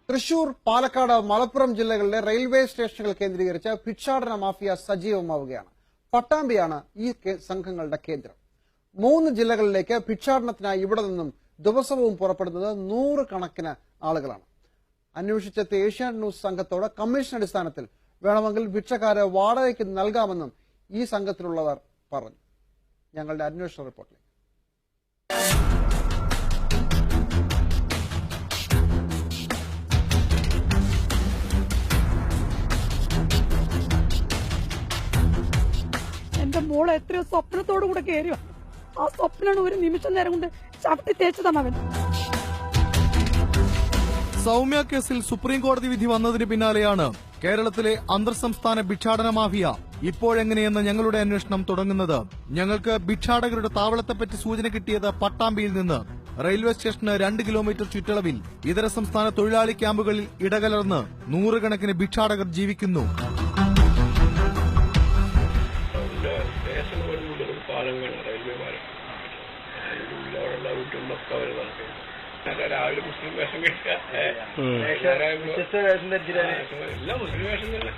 തൃശൂർ, പാലക്കാട്, മലപ്പുറം ജില്ലകളിലെ റെയിൽവേ സ്റ്റേഷനുകൾ കേന്ദ്രീകരിച്ച് ഭിക്ഷാടന മാഫിയ സജീവമാവുകയാണ്. പട്ടാമ്പിയാണ് ഈ സംഘങ്ങളുടെ കേന്ദ്രം. 3 ജില്ലകളിലേക്ക് ഭിക്ഷാടനത്തിനായി ഇവിടെ നിന്നും ദിവസവും പുറപ്പെടുന്നത് 100 കണക്കിന് ആളുകളാണ്. അന്വേഷിച്ചെത്തിയ ഏഷ്യാനെറ്റ് ന്യൂസ് സംഘത്തോട് കമ്മീഷൻ അടിസ്ഥാനത്തിൽ വേണമെങ്കിൽ ഭിക്ഷക്കാരെ വാടകയ്ക്ക് നൽകാമെന്നും ഈ സംഘത്തിലുള്ളവർ പറഞ്ഞു. ഞങ്ങളുടെ അന്വേഷണ റിപ്പോർട്ടിലേക്ക്. എന്റെ മോളെ എത്രയോ സ്വപ്നത്തോടു കൂടെ കയറിയോ, ആ സ്വപ്നാണ് ഒരു നിമിഷം നേരം കൊണ്ട് ചവിട്ടി തേച്ചതാണ് അവൻ. സൗമ്യ കേസിൽ സുപ്രീം കോടതി വിധി വന്നതിന് പിന്നാലെയാണ് കേരളത്തിലെ അന്തർ സംസ്ഥാന ഭിക്ഷാടന മാഫിയ ഇപ്പോഴെങ്ങനെയെന്ന് ഞങ്ങളുടെ അന്വേഷണം തുടങ്ങുന്നത്. ഞങ്ങൾക്ക് ഭിക്ഷാടകരുടെ താവളത്തെപ്പറ്റി സൂചന കിട്ടിയത് പട്ടാമ്പിയിൽ നിന്ന്. റെയിൽവേ സ്റ്റേഷന് 2 കിലോമീറ്റർ ചുറ്റളവിൽ ഇതര സംസ്ഥാന തൊഴിലാളി ക്യാമ്പുകളിൽ ഇടകലർന്ന് 100 കണക്കിന് ഭിക്ഷാടകർ ജീവിക്കുന്നു. പാലങ്ങൾ, റെയിൽവേ പാലം, അതിൻ്റെ ഉള്ളിലുള്ള വീട്ടിലൊക്കെ അവർ നടക്കും. രാവിലെ മുസ്ലിം വേഷം കിട്ടുക, എല്ലാം മുസ്ലിം വേഷം തന്നെ.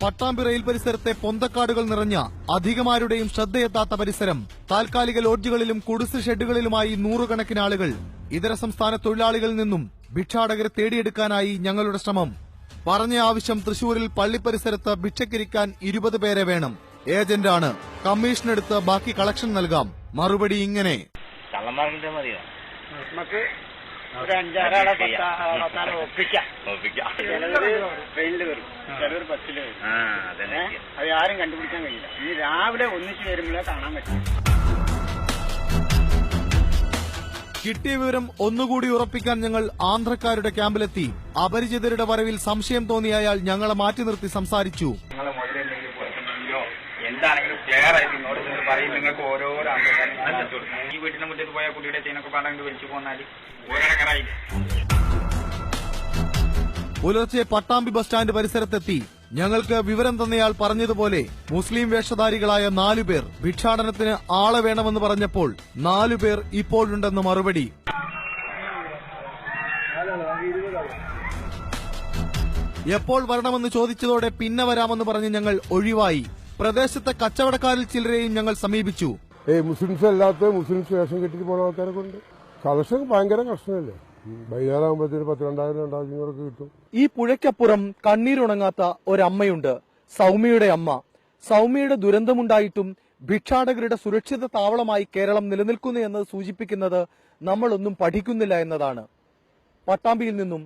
പട്ടാമ്പി റെയിൽ പരിസരത്തെ പൊന്തക്കാടുകൾ നിറഞ്ഞ അധികമാരുടെയും ശ്രദ്ധയെത്താത്ത പരിസരം. താൽക്കാലിക ലോഡ്ജുകളിലും കുടിസ് ഷെഡുകളിലുമായി 100 കണക്കിന് ആളുകൾ. ഇതര സംസ്ഥാന തൊഴിലാളികളിൽ നിന്നും ഭിക്ഷാടകരെ തേടിയെടുക്കാനായി ഞങ്ങളുടെ ശ്രമം. പറഞ്ഞ ആവശ്യം തൃശൂരിൽ പള്ളി പരിസരത്ത് ഭിക്ഷക്കിരിക്കാൻ 20 പേരെ വേണം. ഏജന്റാണ്. കമ്മീഷനെടുത്ത് ബാക്കി കളക്ഷൻ നൽകാം. മറുപടി ഇങ്ങനെ: നമുക്ക് ഒരു 5-6 ആളെ ഒപ്പിക്കാം. ട്രെയിനിൽ വരും, ചിലർ ബസ്സിൽ വരും. അത് ആരും കണ്ടുപിടിക്കാൻ കഴിയില്ല. ഇനി രാവിലെ ഒന്നിച്ച് വരുമ്പോഴേ കാണാൻ പറ്റും. കിട്ടിയ വിവരം ഒന്നുകൂടി ഉറപ്പിക്കാൻ ഞങ്ങൾ ആന്ധ്രക്കാരുടെ ക്യാമ്പിലെത്തി. അപരിചിതരുടെ വരവിൽ സംശയം തോന്നിയ അയാൾ ഞങ്ങളെ മാറ്റി നിർത്തി സംസാരിച്ചു. എന്താണെങ്കിലും ക്ലിയർ ആയിട്ട് ഇങ്ങോട്ട് പറയും. നിങ്ങൾക്ക് ഓരോരോ ആൾക്കാരും ഈ വീട്ടിന്റെ മുറ്റത്ത് പോയ കുട്ടിയുടെ ചെയിനൊക്കെ പാടാണ്ട് വലിച്ചു പോന്നാൽ ഓരോരക്കറായി. പുലർച്ചെ പട്ടാമ്പി ബസ് സ്റ്റാൻഡ് പരിസരത്തെത്തി. ഞങ്ങൾക്ക് വിവരം തന്നയാൾ പറഞ്ഞതുപോലെ മുസ്ലിം വേഷധാരികളായ 4 പേർ ഭിക്ഷാടനത്തിന് ആളെ വേണമെന്ന് പറഞ്ഞപ്പോൾ 4 പേർ ഇപ്പോഴുണ്ടെന്ന് മറുപടി. എപ്പോൾ വരണമെന്ന് ചോദിച്ചതോടെ പിന്നെ വരാമെന്ന് പറഞ്ഞ് ഞങ്ങൾ ഒഴിവായി. പ്രദേശത്തെ കച്ചവടക്കാരിൽ ചിലരെയും ഞങ്ങൾ സമീപിച്ചു. മുസ്ലിംസ് അല്ലാത്ത മുസ്ലിംസ് വേഷം കെട്ടിട്ട് പോണ ആൾക്കാരൊക്കെ ഉണ്ട്. കളക്ഷൻ ഭയങ്കര കഷ്ടമല്ലേ. വൈകുന്നേരമാകുമ്പോഴത്തേന് 10,000-2,500 കിട്ടും. ഈ പുഴയ്ക്കപ്പുറം കണ്ണീരുണങ്ങാത്ത ഒരമ്മയുണ്ട്, സൗമ്യയുടെ അമ്മ. സൗമ്യയുടെ ദുരന്തമുണ്ടായിട്ടും ഭിക്ഷാടകരുടെ സുരക്ഷിത താവളമായി കേരളം നിലനിൽക്കുന്നു എന്നത് സൂചിപ്പിക്കുന്നത് നമ്മളൊന്നും പഠിക്കുന്നില്ല എന്നതാണ്. പട്ടാമ്പിയിൽ നിന്നും